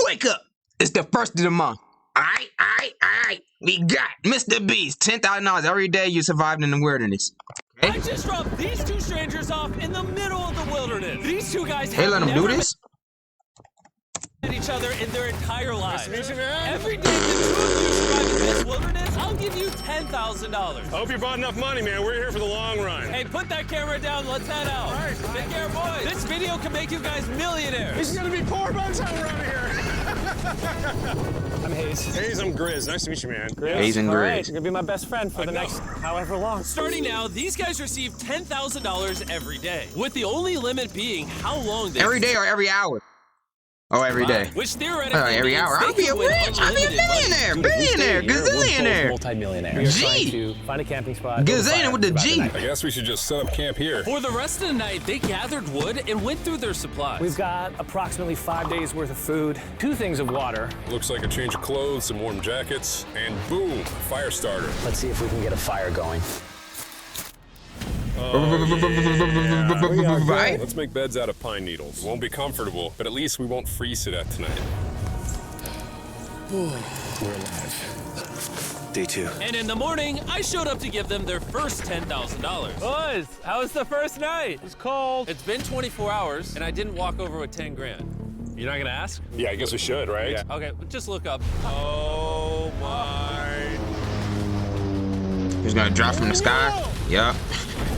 Wake up! It's the first of the month. Alright. We got Mr. Beast, $10,000 every day you survived in the wilderness. Okay? I just dropped these two strangers off in the middle of the wilderness. These two guys Hey, let them do this? met each other in their entire lives. Nice to meet you, man. Every day the two of you survive in this wilderness, I'll give you $10,000. I hope you brought enough money, man. We're here for the long run. Hey, put that camera down. Let's head out. All right. Take care, boys. This video can make you guys millionaires. He's gonna be poor by the time we're out of here. I'm Hayes. Hayes, I'm Grizz. Nice to meet you, man. Hayes and All right, Grizz. you're gonna be my best friend for the next however long. Starting now, these guys receive $10,000 every day, with the only limit being how long they Every day or every hour? Oh, every day. Which theoretically Every means hour. they I'll be a can win rich. I'll be a unlimited money. millionaire, billionaire, gazillionaire. Multi-millionaires. G. Trying to find a camping spot. Gazillion with the G. I guess we should just set up camp here. For the rest of the night, they gathered wood and went through their supplies. We've got approximately 5 days worth of food, 2 things of water. Looks like a change of clothes, some warm jackets, and boom, fire starter. Let's see if we can get a fire going. Right? Let's make beds out of pine needles. Won't be comfortable, but at least we won't freeze to death tonight. We're alive. Day 2. And in the morning, I showed up to give them their first $10,000. Boys, how was the first night? It's cold. It's been 24 hours, and I didn't walk over with 10 grand. You're not gonna ask? Yeah, I guess we should, right? Yeah. Okay, just look up. Oh my. He's gonna drop from the sky. Yup.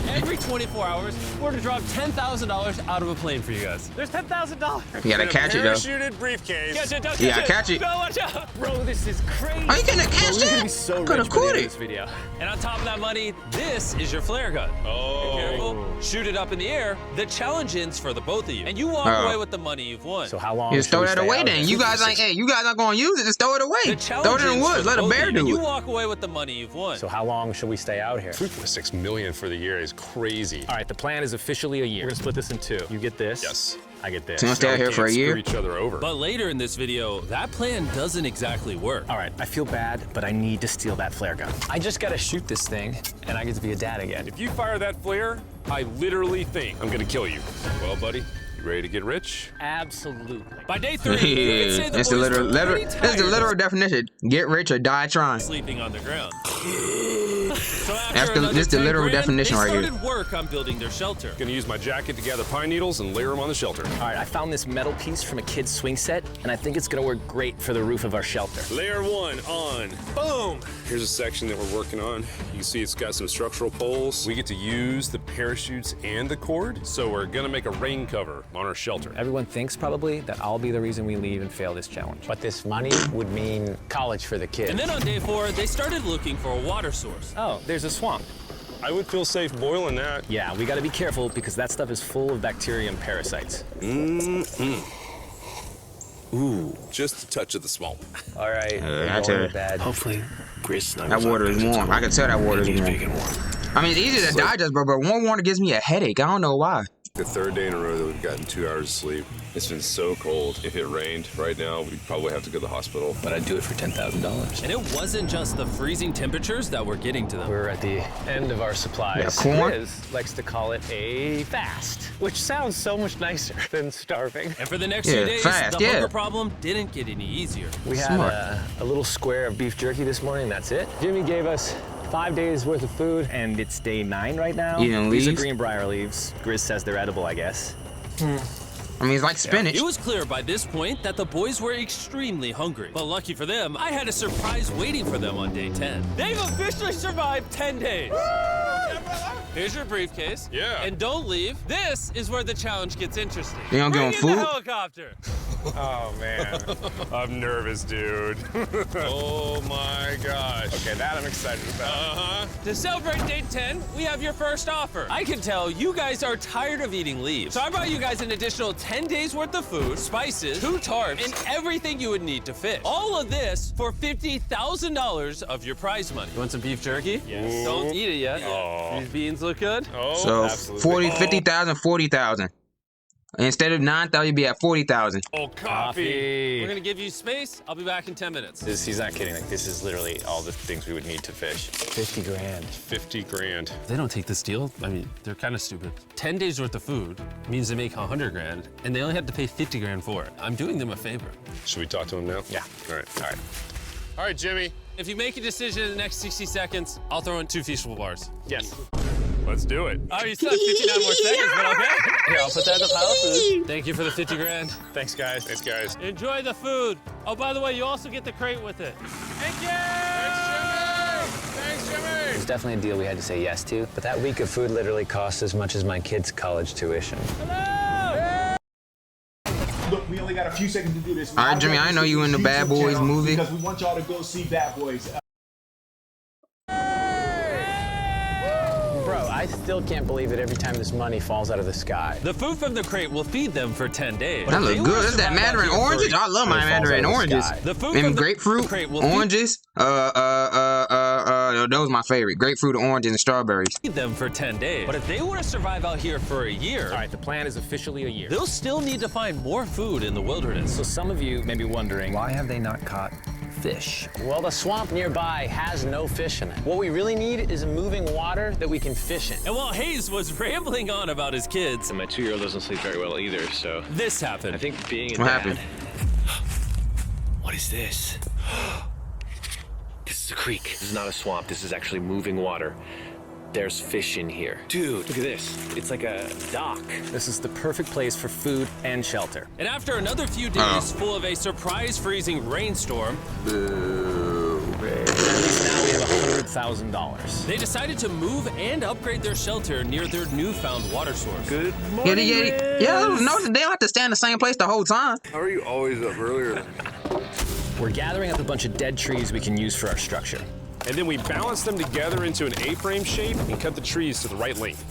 Every 24 hours, we're to drop $10,000 out of a plane for you guys. There's $10,000. You gotta catch it though. Parachuted briefcase. Catch it, don't Yeah, catch it. catch it. No, watch out. Bro, this is crazy. Are you gonna catch We're gonna that? be so I rich could've by the caught end of it. this video. And on top of that money, this is your flare gun. Oh. Be careful. Shoot it up in the air. The challenge ends for the both of you. And you walk away with the money you've won. So how long? Just should throw we that stay away out then. here? You guys ain't, hey, you guys not gonna use it, just throw it The away. challenge Throw it in ends the for woods, let a both bear of you. And do you it. walk away with the money you've won. So how long should we stay out here? 3.6 million for the year is crazy. All right, the plan is officially a year. We're gonna split this in 2. You get this. Yes. I get this. So you wanna stay out here for a Can't year? screw each other over. But later in this video, that plan doesn't exactly work. All right, I feel bad, but I need to steal that flare gun. I just gotta shoot this thing, and I get to be a dad again. If you fire that flare, I literally think I'm gonna kill you. Well, buddy, you ready to get rich? Absolutely. By day 3, you can say the That's the boys literal, were pretty that's the tired literal definition. Get rich or die trying. sleeping on the ground. So That's this the literal definition right here. They started work on building their shelter. Gonna use my jacket to gather pine needles and layer them on the shelter. All right, I found this metal piece from a kid's swing set, and I think it's gonna work great for the roof of our shelter. Layer 1 on. Boom! Here's a section that we're working on. You can see it's got some structural poles. We get to use the parachutes and the cord, so we're gonna make a rain cover on our shelter. Everyone thinks probably that I'll be the reason we leave and fail this challenge. But this money would mean college for the kids. And then on day 4, they started looking for a water source. Oh, there's a swamp. I would feel safe boiling that. Yeah, we gotta be careful because that stuff is full of bacteria and parasites. Ooh, just a touch of the swamp. All right, we're that's going it. to bed. Hopefully, Grizz That water is warm. I can tell that water is warm. I mean, it's easy to digest, but warm water gives me a headache. I don't know why. The 3rd day in a row that we've gotten 2 hours of sleep. It's been so cold. If it rained right now, we'd probably have to go to the hospital. But I'd do it for $10,000. And it wasn't just the freezing temperatures that were getting to them. We're at the end of our supplies. Yeah, corn. Grizz likes to call it a fast, which sounds so much nicer than starving. And for the next Yeah, few days, fast, the yeah. hunger problem didn't get any easier. We had Smart. a little square of beef jerky this morning, that's it. Jimmy gave us 5 days worth of food, and it's day 9 right now. Eating These are leaves? greenbrier leaves. Grizz says they're edible, I guess. I mean, it's like spinach. It was clear by this point that the boys were extremely hungry. But lucky for them, I had a surprise waiting for them on day 10. They've officially survived 10 days. Here's your briefcase. Yeah. And don't leave. This is where the challenge gets interesting. They don't give Bring them in the food? helicopter. Oh, man. I'm nervous, dude. Oh, my gosh. Okay, that I'm excited about. Uh-huh. To celebrate day 10, we have your first offer. I can tell you guys are tired of eating leaves. So I brought you guys an additional 10 days worth of food, spices, 2 tarps, and everything you would need to fish. All of this for $50,000 of your prize money. You want some beef jerky? Yes. Don't eat it yet. Oh. These beans look good. Oh, So absolutely. 40, 50,000, 40,000. Instead of 9,000, you'd be at 40,000. Oh, coffee. We're gonna give you space. I'll be back in 10 minutes. He's not kidding. Like, this is literally all the things we would need to fish. 50 grand. 50 grand. If they don't take this deal, I mean, they're kind of stupid. 10 days worth of food means they make 100 grand, and they only have to pay 50 grand for it. I'm doing them a favor. Should we talk to him now? Yeah. All right. All right. All right, Jimmy. If you make a decision in the next 60 seconds, I'll throw in 2 feasible bars. Yes. Let's do it. Oh, you still have 59 more seconds, but okay. Here, I'll put that in the pile of food. Thank you for the 50 grand. Thanks, guys. Thanks, guys. Enjoy the food. Oh, by the way, you also get the crate with it. Thank you! Thanks, Jimmy. It's definitely a deal we had to say yes to, but that week of food literally cost as much as my kid's college tuition. Look, we only got a few seconds to do this. All right, Jimmy, I know you in the Bad Boys movie. Because we want y'all to go see Bad Boys. Bro, I still can't believe it every time this money falls out of the sky. The food from the crate will feed them for 10 days. That look good. Is that mandarin oranges? I love my mandarin oranges. The food And from the grapefruit, crate will oranges. Those my favorite. Grapefruit, oranges, and strawberries. feed them for 10 days. But if they were to survive out here for a year, All right, the plan is officially a year. they'll still need to find more food in the wilderness. So some of you may be wondering, Why have they not caught fish? Well, the swamp nearby has no fish in it. What we really need is moving water that we can fish in. And while Hayes was rambling on about his kids, And my 2-year-old doesn't sleep very well either, so this happened. I think being a What dad. happened? What is this? This is a creek. This is not a swamp. This is actually moving water. There's fish in here. Dude, look at this. It's like a dock. this is the perfect place for food and shelter. And after another few days full of a surprise freezing rainstorm, At least now we have $100,000. they decided to move and upgrade their shelter near their newfound water source. Good Yeah, morning, no, they don't have to stay in the same place the whole time. How are you always up earlier? We're gathering up a bunch of dead trees we can use for our structure. And then we balance them together into an A-frame shape and cut the trees to the right length.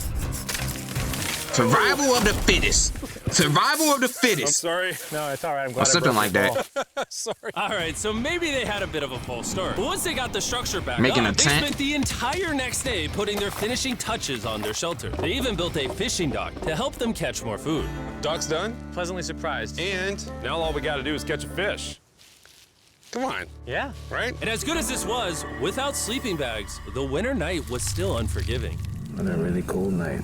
Survival of the fittest. Survival of the I'm fittest. sorry. No, it's all right. I'm glad Or something like that. Sorry. All right, so maybe they had a bit of a false start. But once they got the structure back Making up, a they tent? spent the entire next day putting their finishing touches on their shelter. They even built a fishing dock to help them catch more food. Dock's done, Pleasantly surprised. and now all we gotta do is catch a fish. Come on, Yeah. right? And as good as this was, without sleeping bags, the winter night was still unforgiving. On a really cold night.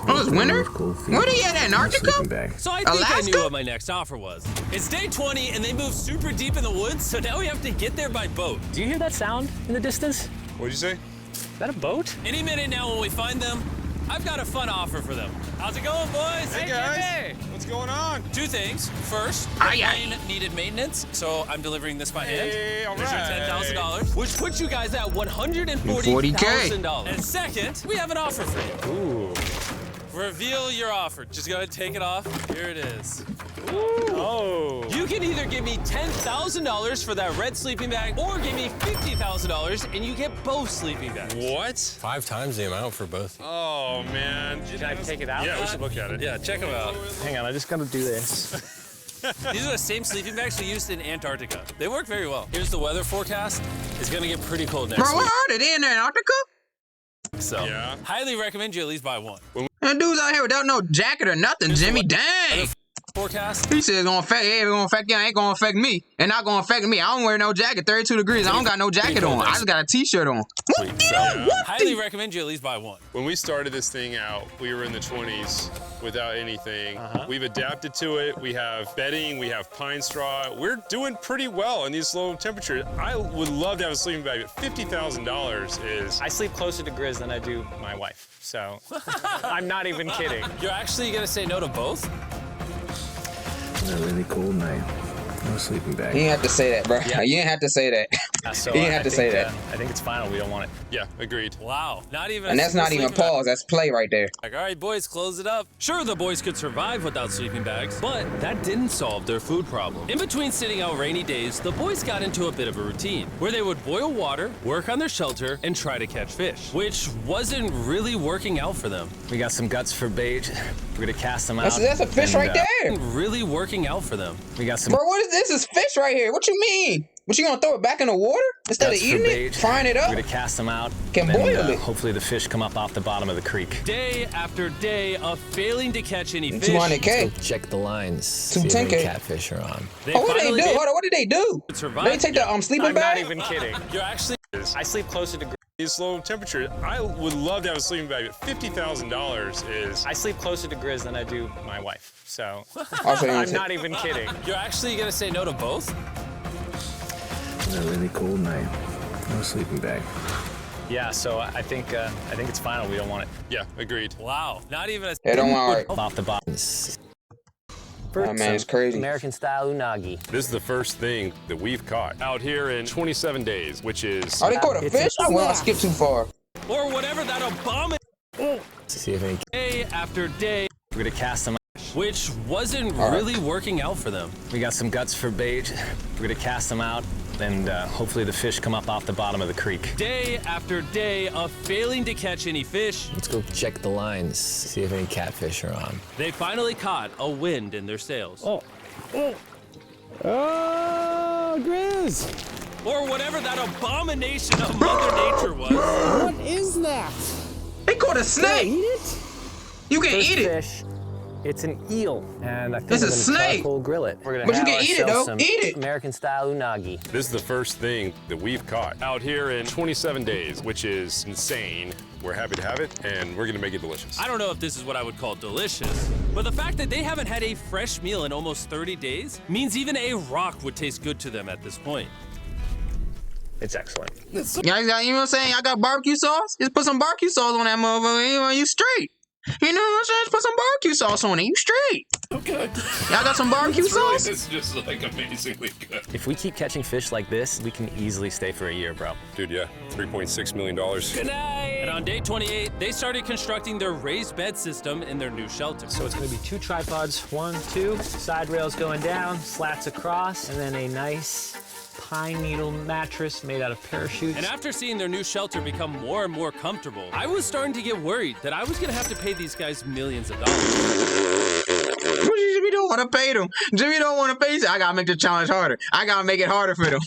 Oh, it's winter? Where they at, Antarctica? So I think I knew Alaska? what my next offer was. It's day 20 and they moved super deep in the woods, so now we have to get there by boat. Do you hear that sound in the distance? What'd you say? Is that a boat? Any minute now when we find them, I've got a fun offer for them. How's it going, boys? Hey guys, what's going on? 2 things. First, the Aye, aye. plane needed maintenance, so I'm delivering this by hand. Hey, all There's your right. $10,000, which puts you guys at $140,000. 40K. And second, we have an offer for you. Ooh. Reveal your offer. Just go ahead and take it off. Here it is. Oh. You can either give me $10,000 for that red sleeping bag, or give me $50,000 and you get both sleeping bags. What? 5 times the amount for both. Oh man. Can I take it out? Yeah, we should look at it. Yeah, check them out. Hang on, I just gotta do this. These are the same sleeping bags we used in Antarctica. They work very well. Here's the weather forecast. It's gonna get pretty cold next Bro, week. what are they in Antarctica? So, Yeah. highly recommend you at least buy one. And dudes out here without no jacket or nothing, Jimmy. Dang. Forecast. He said it's gonna affect, hey, it's gonna affect you, it ain't gonna affect me. And not gonna affect me. I don't wear no jacket, 32 degrees. I don't got no jacket on. I just got a t-shirt on. Highly recommend you at least buy one. When we started this thing out, we were in the 20s without anything. We've adapted to it. We have bedding, we have pine straw. We're doing pretty well in these low temperatures. I would love to have a sleeping bag, but $50,000 is... I sleep closer to Grizz than I do my wife, so I'm not even kidding. You're actually gonna say no to both? On a really cold night. No sleeping bag. You didn't have to say that, bro. You didn't have to say that. So You didn't have I to think, say that. I think it's final. We don't want it. Yeah, agreed. Wow, not even. And a that's not single even sleeping bag. pause. That's play right there. Like, all right, boys, close it up. Sure, the boys could survive without sleeping bags, but that didn't solve their food problem. In between sitting out rainy days, the boys got into a bit of a routine where they would boil water, work on their shelter, and try to catch fish, which wasn't really working out for them. We got some guts for bait. We're gonna cast them out. That's a fish and, right there. Really working out for them. We got some. Bro, what is this? This is fish right here. What you mean? What, you gonna throw it back in the water instead of That's for eating bait. it, frying it up? We're gonna cast them out. Can and, boil it. Hopefully the fish come up off the bottom of the creek. Day after day of failing to catch any fish. 200K. Check the lines. 210K. Catfish are on. They Oh, what did they finally do? made Hold on, what did they do? it survive. They take the sleeping I'm not bag? even kidding. You're actually I sleep closer to These low temperatures, I would love to have a sleeping bag, but $50,000 is. I sleep closer to Grizz than I do my wife. So Also, I'm not even kidding. You're actually gonna say no to both? It's a really cold night. No sleeping bag. Yeah, so I think it's final. We don't want it Yeah, agreed. Wow, not even a They don't want it. off the bottom. Oh, man, it's crazy. American style unagi. This is the first thing that we've caught out here in 27 days, which is. Oh, they caught a fish? Well, I skipped too far. or whatever that abomination. See if any. Day after day, We're gonna cast them out. which wasn't really working out for them. We got some guts for bait. We're gonna cast them out, and hopefully the fish come up off the bottom of the creek. Day after day of failing to catch any fish, Let's go check the lines. See if any catfish are on. they finally caught a wind in their sails. Oh, Grizz! Or whatever that abomination of Mother Nature was. What is that? They caught a snake. it? You can eat it. Fish. It's an eel, and I think It's a we're gonna snake. charcoal grill it. We're gonna But you have can eat it, ourselves though. some Eat it. American style unagi. This is the first thing that we've caught out here in 27 days, which is insane. We're happy to have it, and we're gonna make it delicious. I don't know if this is what I would call delicious, but the fact that they haven't had a fresh meal in almost 30 days means even a rock would taste good to them at this point. It's excellent. Yeah, you know what I'm saying? I got barbecue sauce. Just put some barbecue sauce on that motherfucker. You straight. You know what I'm saying? Just put some barbecue sauce on it. You straight. Okay. Y'all got some barbecue sauce? It's just like amazingly good. If we keep catching fish like this, we can easily stay for a year, bro. Dude, yeah, $3.6 million. Good night! And on day 28, they started constructing their raised bed system in their new shelter. So it's gonna be 2 tripods, 1, 2, side rails going down, slats across, and then a nice pine needle mattress made out of parachutes. And after seeing their new shelter become more and more comfortable, I was starting to get worried that I was gonna have to pay these guys millions of dollars. Jimmy don't want to pay them. Jimmy don't want to pay. I gotta make the challenge harder. I gotta make it harder for them.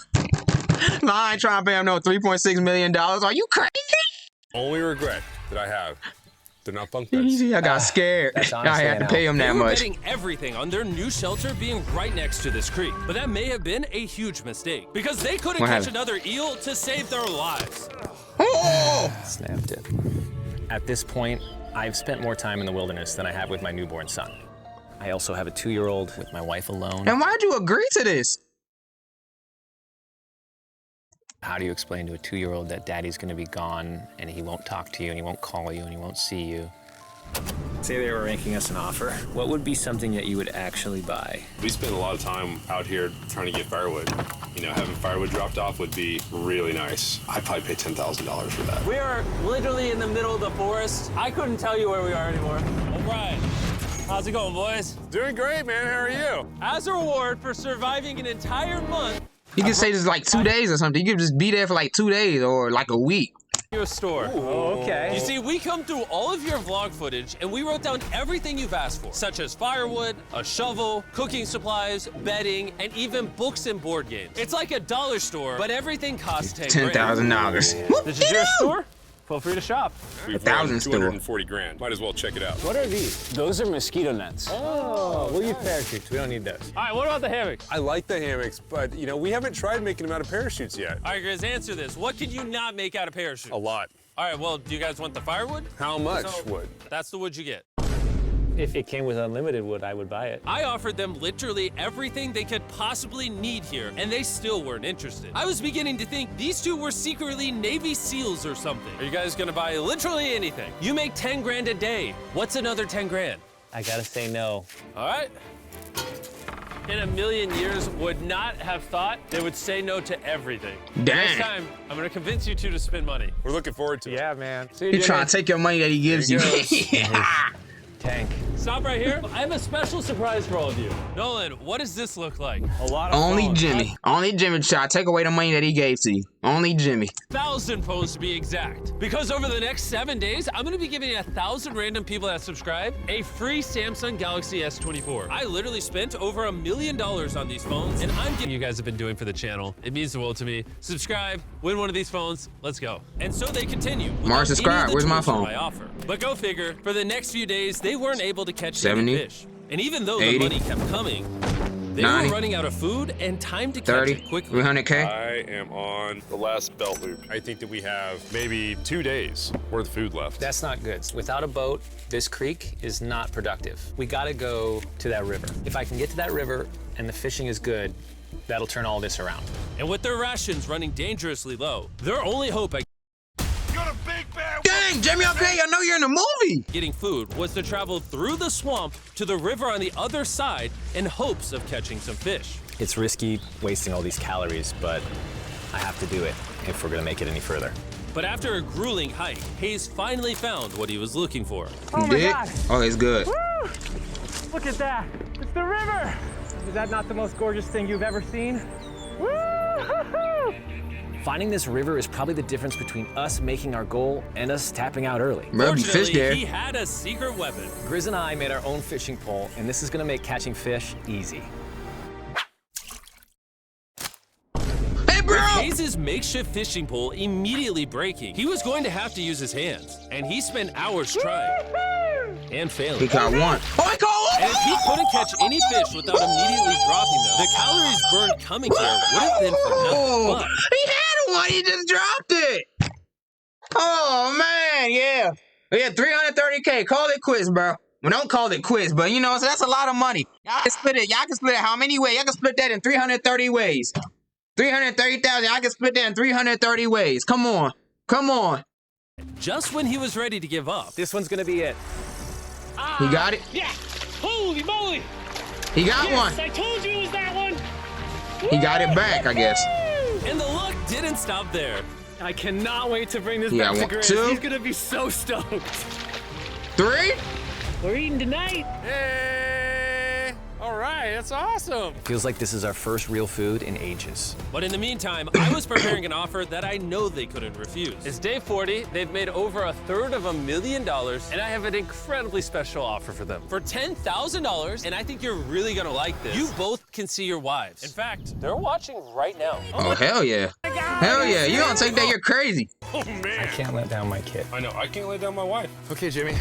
No, I ain't trying to pay them no $3.6 million. Are you crazy? Only regret that I have, they're not bunk beds. Easy. I got scared. that's I honestly had to an pay them They that were much. betting everything on their new shelter being right next to this creek. But that may have been a huge mistake because they couldn't What catch happened? another eel to save their lives. Oh! Snapped it. At this point, I've spent more time in the wilderness than I have with my newborn son. I also have a 2-year-old with my wife alone. And why'd you agree to this? How do you explain to a 2-year-old that daddy's gonna be gone and he won't talk to you and he won't call you and he won't see you? Say they were making us an offer. What would be something that you would actually buy? We spend a lot of time out here trying to get firewood. You know, having firewood dropped off would be really nice. I'd probably pay $10,000 for that. We are literally in the middle of the forest. I couldn't tell you where we are anymore. All right. How's it going, boys? Doing great, man. How are you? As a reward for surviving an entire month, You could say this is like 2 days or something. You could just be there for like 2 days or like a week. to a store. Oh, okay. You see, we come through all of your vlog footage and we wrote down everything you've asked for, such as firewood, a shovel, cooking supplies, bedding, and even books and board games. It's like a dollar store, but everything costs $10,000. This is your store? Feel free to shop. We've 1,000 won store. 240 grand. Might as well check it out. What are these? Those are mosquito nets. Oh, we'll use parachutes. We don't need those. All right, what about the hammocks? I like the hammocks, but you know, we haven't tried making them out of parachutes yet. All right, Grizz, answer this. What could you not make out of parachute? A lot. All right, well, do you guys want the firewood? How much So, wood? That's the wood you get. If it came with unlimited wood, I would buy it. I offered them literally everything they could possibly need here, and they still weren't interested. I was beginning to think these two were secretly Navy SEALs or something. Are you guys gonna buy literally anything? You make 10 grand a day. What's another 10 grand? I gotta say no. All right. In a million years, would not have thought they would say no to everything. Dang. Next time, I'm gonna convince you two to spend money. We're looking forward to it. Yeah, man. He trying to take your money that he gives you. Tank. stop right here. I have a special surprise for all of you. Nolan, what does this look like? A lot of Only phones. Jimmy. Only Jimmy shot. Take away the money that he gave to you. Only Jimmy. 1,000 phones to be exact. Because over the next 7 days, I'm gonna be giving 1,000 random people that subscribe a free Samsung Galaxy S24. I literally spent over $1 million on these phones, and I'm giving you guys have been doing for the channel. It means the world to me. Subscribe, win one of these phones, let's go. And so they continue. Mark, subscribe. Where's my phone? My offer. But go figure, for the next few days, they weren't able to catch 70, any fish. And even though 80, the money kept coming, they 90, were running out of food and time to catch 30, it quickly. 300K. I am on the last belt loop. I think that we have maybe 2 days worth of food left. That's not good. Without a boat, this creek is not productive. We gotta go to that river. If I can get to that river and the fishing is good, that'll turn all this around. And with their rations running dangerously low, their only hope at Dang, Jimmy, okay, I know you're in the movie. getting food was to travel through the swamp to the river on the other side in hopes of catching some fish. It's risky wasting all these calories, but I have to do it if we're gonna make it any further. But after a grueling hike, Hayes finally found what he was looking for. Oh my Did? God. Oh, it's good. Woo! Look at that. It's the river. Is that not the most gorgeous thing you've ever seen? Woo! Finding this river is probably the difference between us making our goal and us tapping out early. Bro, be fish Fortunately, there. he had a secret weapon. Grizz and I made our own fishing pole, and this is gonna make catching fish easy. Hey, bro. Hayes' makeshift fishing pole immediately breaking, he was going to have to use his hands, and he spent hours trying and failing. He caught one. Oh, I caught And if he couldn't catch any fish without immediately dropping them, the calories burned coming here would have been for Oh, nothing. he had one. He just dropped it. Oh, man, yeah. Yeah, 330K. Call it quits, bro. Well, don't call it quits, but you know, so that's a lot of money. Y'all can split it. Y'all can split it how many ways? Y'all can split that in 330 ways. 330,000. I can split that in 330 ways. Come on. Come on. Just when he was ready to give up, This one's gonna be it. He got it. Yeah. Holy moly. He got one. I told you it was that one. He got it back, I guess. and the luck didn't stop there. I cannot wait to bring this Yeah, back to one, Grizz. two. He's gonna be so stoked. 3. We're eating tonight. Hey! All right, that's awesome. Feels like this is our first real food in ages. But in the meantime, I was preparing an offer that I know they couldn't refuse. It's day 40, they've made over $250,000, and I have an incredibly special offer for them. For $10,000, and I think you're really gonna like this, you both can see your wives. In fact, they're watching right now. Oh, hell yeah. Hell yeah. You don't take that, you're crazy. Oh, man. I can't let down my kid. I know, I can't lay down my wife. Okay, Jimmy.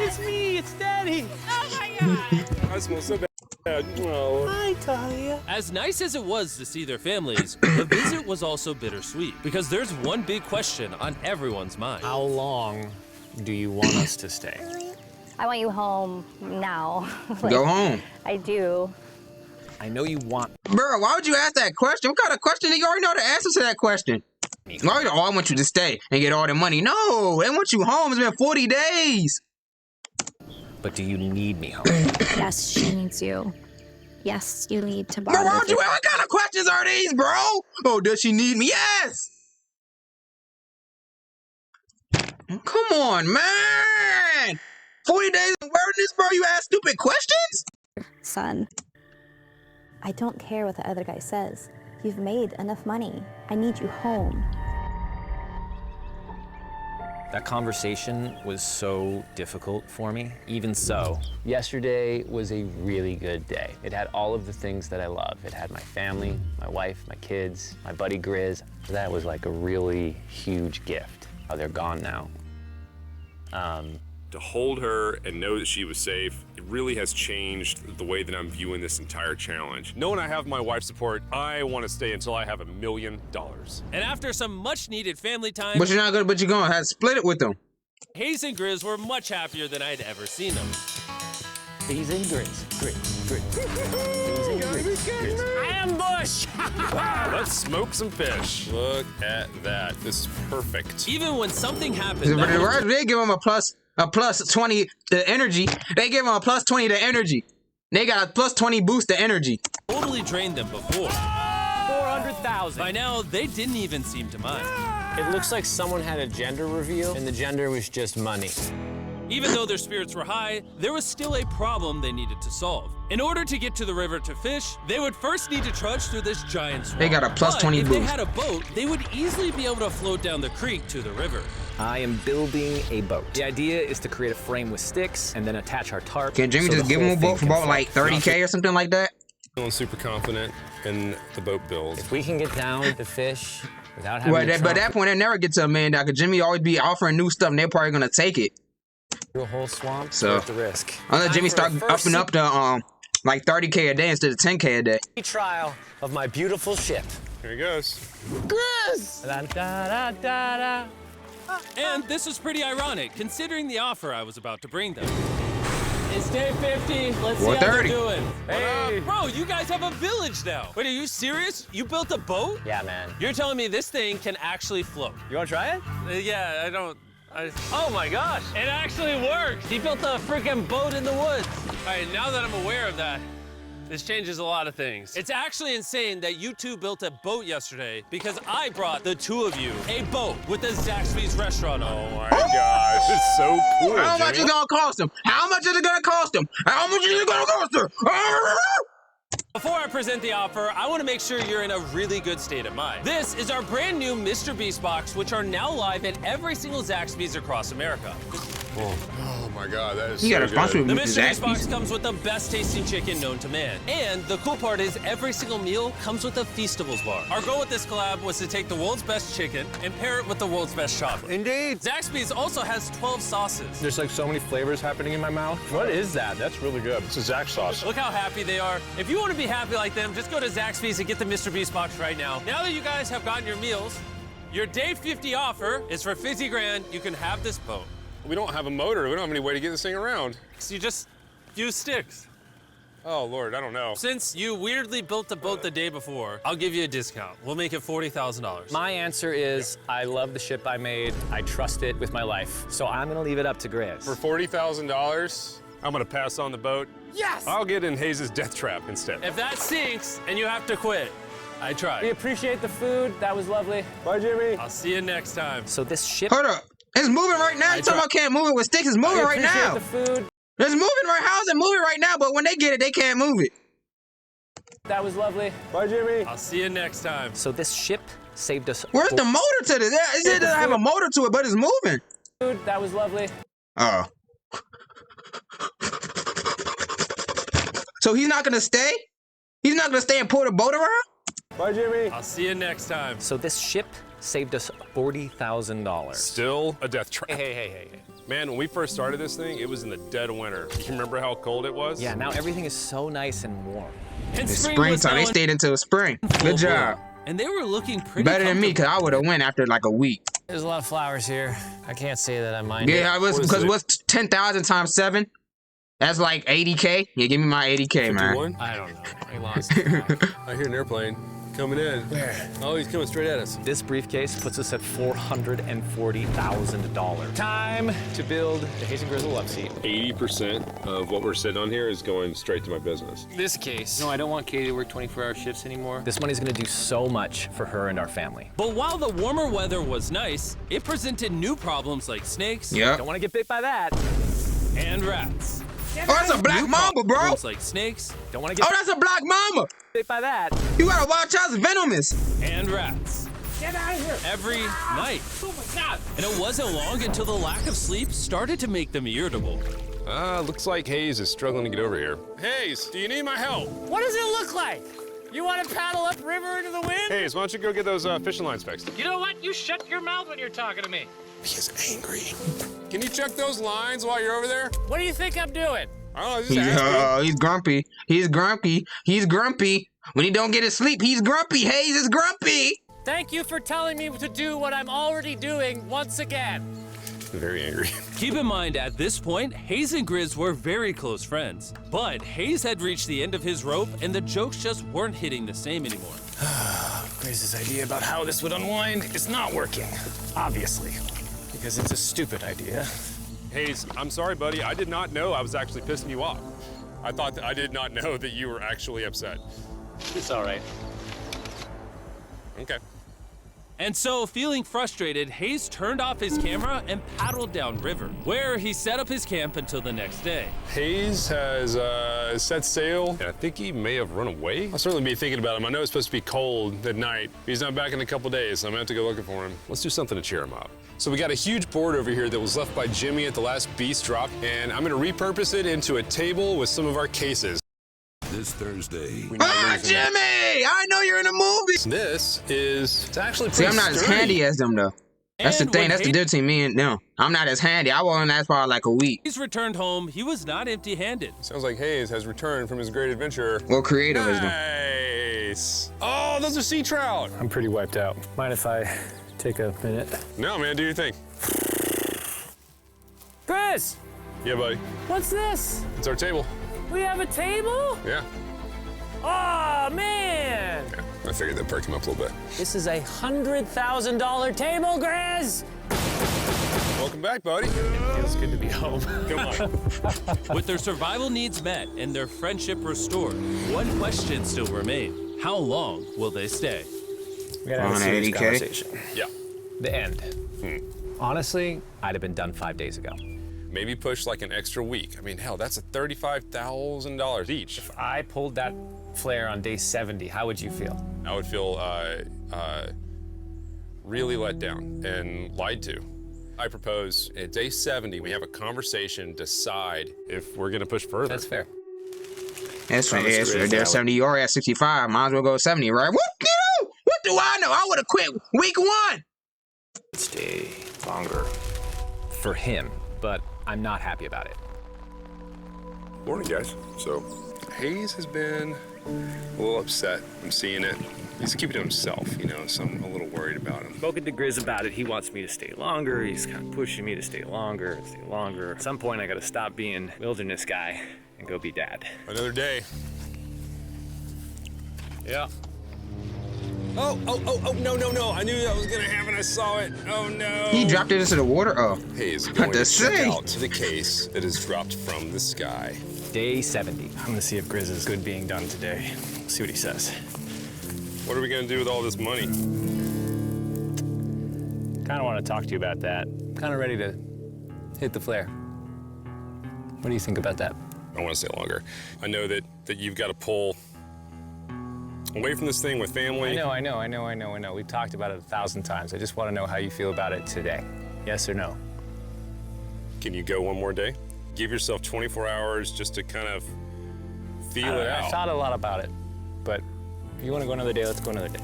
It's me. It's Daddy. I smell so bad. Oh. Hi, Talia. As nice as it was to see their families, the visit was also bittersweet, because there's one big question on everyone's mind. How long do you want us to stay? I want you home now. Go home. I do. I know you want Bro, why would you ask that question? What kind of question? You already know the answer to that question. Why would, oh, I want you to stay and get all the money. No, they want you home. It's been 40 days. but do you need me home? Yes, she needs you. Yes, you need to Bro, bond why with would you? What kind of questions are these, bro? Oh, does she need me? Yes. Come on, man. 40 days in wilderness, bro. You ask stupid questions? your son. I don't care what the other guy says. You've made enough money. I need you home. That conversation was so difficult for me. Even so, yesterday was a really good day. It had all of the things that I love. It had my family, my wife, my kids, my buddy Grizz. That was like a really huge gift. Oh, they're gone now. To hold her and know that she was safe, it really has changed the way that I'm viewing this entire challenge. Knowing I have my wife's support, I want to stay until I have $1 million. And after some much-needed family time, But you're not good, but you're going to have to split it with them. Hayes and Grizz were much happier than I'd ever seen them. Hayes and Grizz. Hayes and Grizz. Ambush! Let's smoke some fish. Look at that. This is perfect. Even when something happened, The that was Riders, they give them a plus 20 to energy. They give them a plus 20 to energy. They got a plus 20 boost to energy. totally drained them before. 400,000. By now, they didn't even seem to mind. It looks like someone had a gender reveal, and the gender was just money. Even though their spirits were high, there was still a problem they needed to solve. In order to get to the river to fish, they would first need to trudge through this giant swamp. They got a plus But 20 if they boost. had a boat, they would easily be able to float down the creek to the river. I am building a boat. The idea is to create a frame with sticks and then attach our tarp. Can Jimmy so just the give him whole a boat thing for can about like float. 30K or something like that? Feeling super confident in the boat build. If we can get down to fish without having Well, to but at that point, they never get to $1 million because Jimmy always be offering new stuff and they're probably gonna take it. a whole swamp, So, worth the risk. Unless Jimmy Time for start a first upping up to like 30K a day instead of 10K a day. trial of my beautiful ship. Here he goes. And this was pretty ironic, considering the offer I was about to bring them. It's day 50. Let's see how they're 4:30. doing. Hey. Bro, you guys have a village now. Wait, are you serious? You built a boat? Yeah, man. You're telling me this thing can actually float? You want to try it? Yeah, I don't... oh my gosh, it actually works. He built a freaking boat in the woods. All right, now that I'm aware of that, this changes a lot of things. It's actually insane that you two built a boat yesterday because I brought the two of you a boat with the Zaxby's restaurant on it. Oh my gosh, it's so cool. How much Jimmy. is it gonna cost him? How much is it gonna cost him? How much is it gonna cost him? Before I present the offer, I want to make sure you're in a really good state of mind. This is our brand new Mr. Beast box, which are now live at every single Zaxby's across America. Oh my god, that is You so got a sponsor good. with The Mr. Mr. Beast box Zaxby's. comes with the best tasting chicken known to man. And the cool part is every single meal comes with a Feastables bar. Our goal with this collab was to take the world's best chicken and pair it with the world's best chocolate. Indeed. Zaxby's also has 12 sauces. There's like so many flavors happening in my mouth. What is that? That's really good. It's a Zach sauce. Look how happy they are. If you want to be happy like them, just go to Zaxby's and get the Mr. Beast box right now. Now that you guys have gotten your meals, your day 50 offer is for 50 grand. You can have this boat. We don't have a motor. We don't have any way to get this thing around. So you just use sticks. Oh Lord, I don't know. Since you weirdly built the boat the day before, I'll give you a discount. We'll make it $40,000. My answer is I love the ship I made. I trust it with my life. So I'm going to leave it up to Grizz. For $40,000, I'm gonna pass on the boat. Yes! I'll get in Hayes' death trap instead. If that sinks and you have to quit, I We tried. appreciate the food. That was lovely. Bye, Jimmy. I'll see you next time. So this ship... Hold up. It's moving right now. You talking about can't move it with sticks? It's moving right appreciate now. the food. It's moving right. How's it moving right now? But when they get it, they can't move it. That was lovely. Bye, Jimmy. I'll see you next time. So this ship saved us... Where's the motor to this? It doesn't have a motor to it, but it's moving. food. That was lovely. Oh. So he's not gonna stay? He's not gonna stay and pull the boat around? Bye, Jimmy. I'll see you next time. So this ship saved us $40,000. Still a death trap. Hey. Man, when we first started this thing, it was in the dead of winter. You remember how cold it was? Yeah, now everything is so nice and warm. And It's spring was springtime. now They in stayed until spring. full Good job. bloom, and they were looking pretty Better than me, because I would have went after like a week. There's a lot of flowers here. I can't say that I mind Yeah, I was, What is because it? what's 10,000 times 7? That's like 80K. Yeah, give me my 80K, man. 51? I don't know. I lost. I hear an airplane coming in. Where? Oh, he's coming straight at us. This briefcase puts us at $440,000. Time to build the Hayes and Grizzle love seat. 80% of what we're sitting on here is going straight to my business. This case. No, I don't want Katie to work 24-hour shifts anymore. This money's gonna do so much for her and our family. But while the warmer weather was nice, it presented new problems like snakes Yep. Don't want to get bit by that. and rats. Oh, that's a black mamba, bro. Problems like snakes Don't want to get Oh, that's a black mamba. bit by that. You gotta watch out, it's venomous. and rats. Get out of here! Every night. Oh my god! And it wasn't long until the lack of sleep started to make them irritable. Looks like Hayes is struggling to get over here. Hayes, do you need my help? What does it look like? You want to paddle upriver into the wind? Hayes, why don't you go get those fishing lines fixed? You know what? You shut your mouth when you're talking to me. He's angry. Can you check those lines while you're over there? What do you think I'm doing? I don't know, just asking. He's grumpy. He's grumpy. He's grumpy. When he don't get his sleep, he's grumpy. Hayes is grumpy. Thank you for telling me to do what I'm already doing once again. Very angry. Keep in mind, at this point, Hayes and Grizz were very close friends. But Hayes had reached the end of his rope, and the jokes just weren't hitting the same anymore. Grizz's idea about how this would unwind is not working, obviously, because it's a stupid idea. Hayes, I'm sorry, buddy. I did not know I was actually pissing you off. I thought that I did not know that you were actually upset. It's all right. Okay. And so, feeling frustrated, Hayes turned off his camera and paddled downriver, where he set up his camp until the next day. Hayes has set sail, and I think he may have run away. I'll certainly be thinking about him. I know it's supposed to be cold at night. He's not back in a couple days, so I'm gonna have to go looking for him. Let's do something to cheer him up. So we got a huge board over here that was left by Jimmy at the last beast drop, and I'm gonna repurpose it into a table with some of our cases. This Thursday. Ah, Jimmy! I know you're in a movie. This is, it's actually See, pretty I'm not as sturdy. handy as them, though. That's the And thing. when That's the Hayes- difference between me and them. I'm not as handy. I wasn't that far like a week. Hayes returned home, he was not empty-handed. Sounds like Hayes has returned from his great adventure. Well, creative is them. Nice. Oh, those are sea trout. I'm pretty wiped out. Mind if I take a minute? No, man, do your thing. Chris, Yeah, buddy. what's this? It's our table. We have a table? Yeah. Oh, man. I figured that perked him up a little bit. This is a $100,000 table, Grizz. Welcome back, buddy. Feels good to be home. Come on. With their survival needs met and their friendship restored, one question still remained. How long will they stay? We gotta have a serious 180K? conversation. Yeah. The end. Honestly, I'd have been done 5 days ago. Maybe push like an extra week. I mean, hell, that's a $35,000 each. If I pulled that flare on day 70, how would you feel? I would feel really let down and lied to. I propose at day 70, we have a conversation, decide if we're gonna push further. That's fair. That's right. Promise Yeah, to they're 70. You're at 65. Might as well go 70, right? What do I know? I would have quit week 1. Stay longer. For him, but I'm not happy about it. Morning, guys. So, Hayes has been a little upset. I'm seeing it. He's keeping it to himself, you know, so I'm a little worried about him. Spoken to Grizz about it. He wants me to stay longer. He's kind of pushing me to stay longer. At some point, I gotta stop being wilderness guy and go be dad. Another day. Yeah. Oh, no. I knew that was gonna happen. I saw it. Oh, no. He dropped it into the water? Oh. Hayes What going to to check say? out the case that is dropped from the sky. Day 70. I'm gonna see if Grizz is good being done today. See what he says. What are we gonna do with all this money? Kind of want to talk to you about that. Kind of ready to hit the flare. What do you think about that? I want to stay longer. I know that you've got to pull away from this thing with family. I know. We've talked about it 1,000 times. I just want to know how you feel about it today. Yes or no? Can you go one more day? Give yourself 24 hours just to kind of feel it I out. thought a lot about it, but if you want to go another day, let's go another day.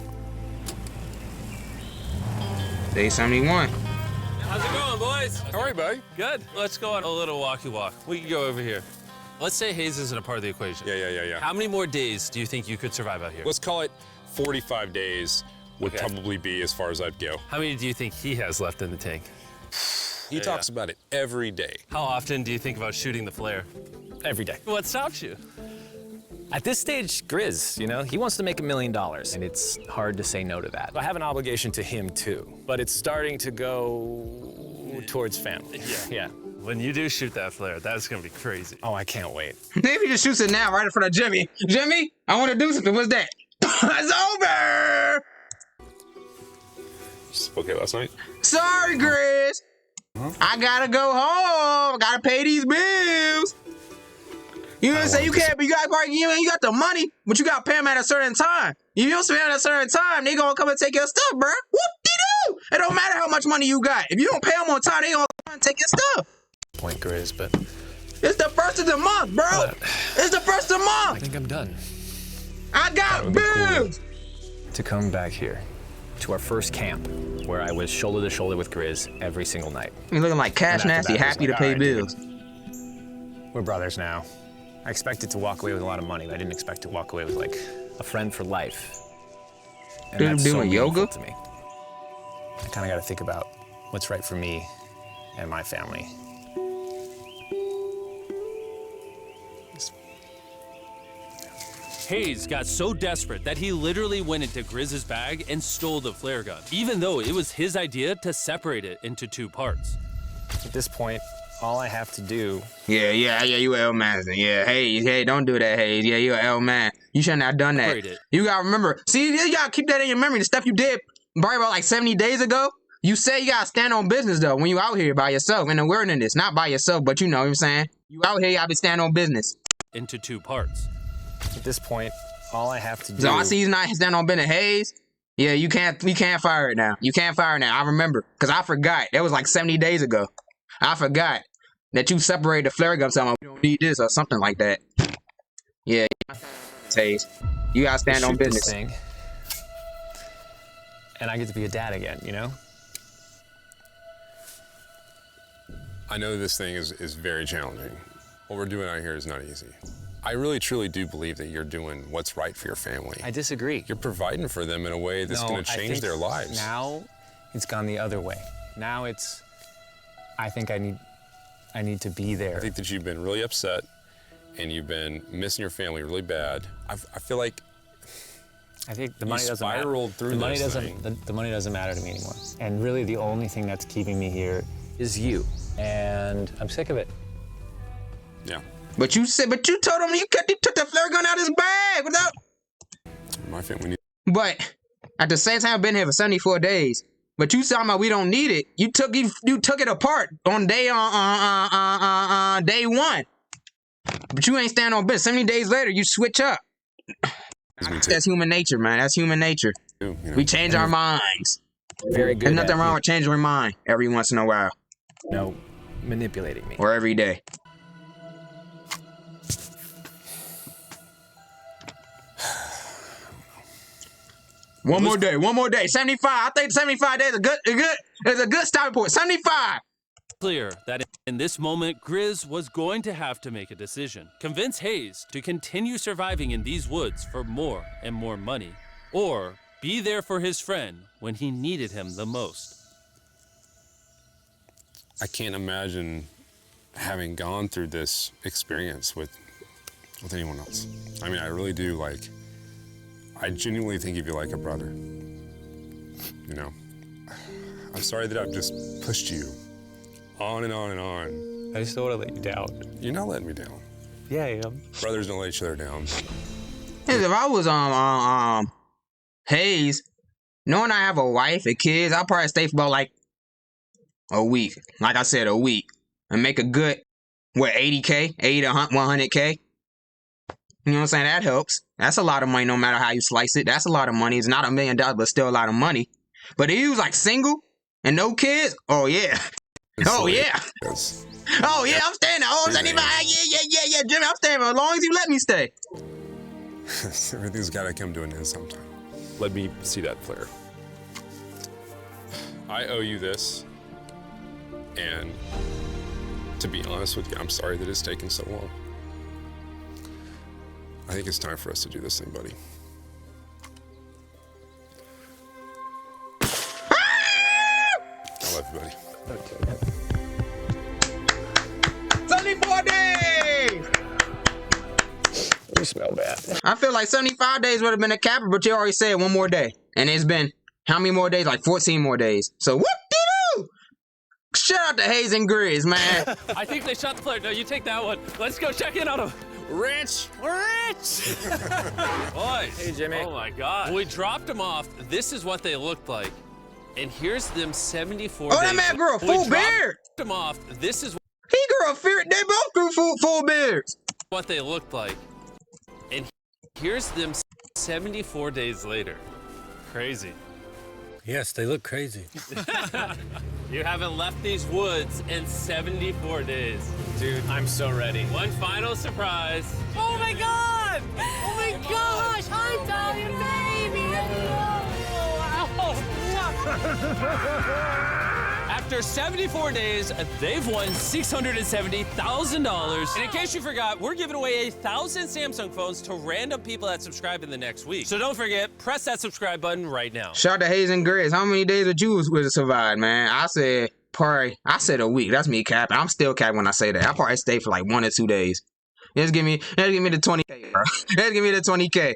Day 71. How's it going, boys? All right, buddy. Good. Let's go on a little walkie walk. We can go over here. Let's say Hayes isn't a part of the equation. Yeah. How many more days do you think you could survive out here? Let's call it 45 days would Okay. probably be as far as I'd go. How many do you think he has left in the tank? He talks about it every day. How often do you think about shooting the flare? Every day. What stops you? At this stage, Grizz, you know, he wants to make $1 million, and it's hard to say no to that. I have an obligation to him, too, but it's starting to go towards family. Yeah. When you do shoot that flare, that's gonna be crazy. Oh, I can't wait. Maybe just shoots it now right in front of Jimmy. Jimmy, I want to do something. What's that? It's over. Okay, last night? Sorry, Grizz. I gotta go home. I gotta pay these bills. You know what I'm saying? You can't, but you got the money, but you gotta pay them at a certain time. If you don't pay them at a certain time, they gonna come and take your stuff, bro. Whoop-de-doo. It don't matter how much money you got. If you don't pay them on time, they gonna come and take your stuff. Point, Grizz, but It's the first of the month, bro. It's the first of the I month. think I'm done. I got bills. To come back here to our first camp, where I was shoulder to shoulder with Grizz every single night. You looking like Cash And after Nasty, that, happy it was to like, pay all right, bills. We're brothers now. I expected to walk away with a lot of money, but I didn't expect to walk away with like a friend for life. And Dude, that's doing meaningful yoga? to me. I kind of got to think about what's right for me and my family. Hayes got so desperate that he literally went into Grizz's bag and stole the flare gun, even though it was his idea to separate it into 2 parts. At this point, all I have to do. Yeah, you L man. Yeah, hey, don't do that, Hayes. Yeah, you L man. You shouldn't have done that. Separate it. You gotta remember. See, you gotta keep that in your memory. The stuff you did probably about like 70 days ago. You say you gotta stand on business though when you out here by yourself in the wilderness. Not by yourself, but you know what I'm saying. You out here, you gotta be stand on business. Into 2 parts. At this point, all I have to do. So I see he's not stand on business. Hayes, yeah, you can't fire it now. You can't fire it now. I remember because I forgot. That was like 70 days ago. I forgot that you separated the flare gun. Something we don't need this or something like that. Yeah, Hayes, you gotta stand on business. This thing, and I get to be a dad again. You know. I know this thing is very challenging. What we're doing out here is not easy. I really, truly do believe that you're doing what's right for your family. I disagree. You're providing for them in a way that's going to change their lives. Now, it's gone the other way. Now it's, I think I need to be there. I think that you've been really upset, and you've been missing your family really bad. I feel like I think the money doesn't spiraled through this thing. The money doesn't matter to me anymore. And really, the only thing that's keeping me here is you. And I'm sick of it. Yeah. But you told him you took the flare gun out of his bag without. My family. But at the same time, I've been here for 74 days. But you talking about we don't need it. You took it apart on day 1. But you ain't stand on business. 70 days later, you switch up. That's human nature, man. That's human nature. You know, we change our minds. Very good. There's nothing wrong with changing your mind every once in a while. No, manipulating me. Or every day. One more day. 75. I think 75 days is a good starting point. 75. Clear that in this moment, Grizz was going to have to make a decision. Convince Hayes to continue surviving in these woods for more and more money, or be there for his friend when he needed him the most. I can't imagine having gone through this experience with anyone else. I mean, I really do, I genuinely think of you like a brother. You know, I'm sorry that I've just pushed you on and on and on. I just don't want to let you down. You're not letting me down. Yeah, I am. Brothers don't let each other down. If I was Hayes, knowing I have a wife and kids, I'll probably stay for about a week. Like I said, a week. And make a good, 80K? 80 to 100K? You know what I'm saying? That helps. That's a lot of money no matter how you slice it. That's a lot of money. It's not $1 million, but still a lot of money. But if he was single and no kids, oh yeah. Oh yeah. Oh yeah, I'm staying there. Oh, 75. Yeah, Jimmy, I'm staying for as long as you let me stay. Everything's got to come to an end sometime. Let me see that flare. I owe you this. And to be honest with you, I'm sorry that it's taken so long. I think it's time for us to do this thing, buddy. I love you, buddy. Okay. 74 days! You smell bad. I feel like 75 days would have been a capper, but you already said one more day. And it's been how many more days? 14 more days. So whoop-de-doo! Shout out to Hayes and Grizz, man. I think they shot the player. No, you take that one. Let's go check in on him. Rich! Boys! Hey, Jimmy. Oh my God. When we dropped them off, this is what they looked like. And here's them 74 days. Oh, that man grew a full beard. Them off, this is He grew a beard. They both grew full beards. what they looked like. And here's them 74 days later. Crazy. Yes, they look crazy. You haven't left these woods in 74 days. Dude, I'm so ready. One final surprise. Oh my God! Oh my gosh! I'm Italian baby! After 74 days, they've won $670,000. And in case you forgot, we're giving away 1,000 Samsung phones to random people that subscribe in the next week. So don't forget, press that subscribe button right now. Shout out to Hayes and Grizz. How many days would you survive, man? I said a week. That's me capping. I'm still capping when I say that. I'll probably stay for 1 or 2 days. Just give me the 20K, bro. Just give me the 20K.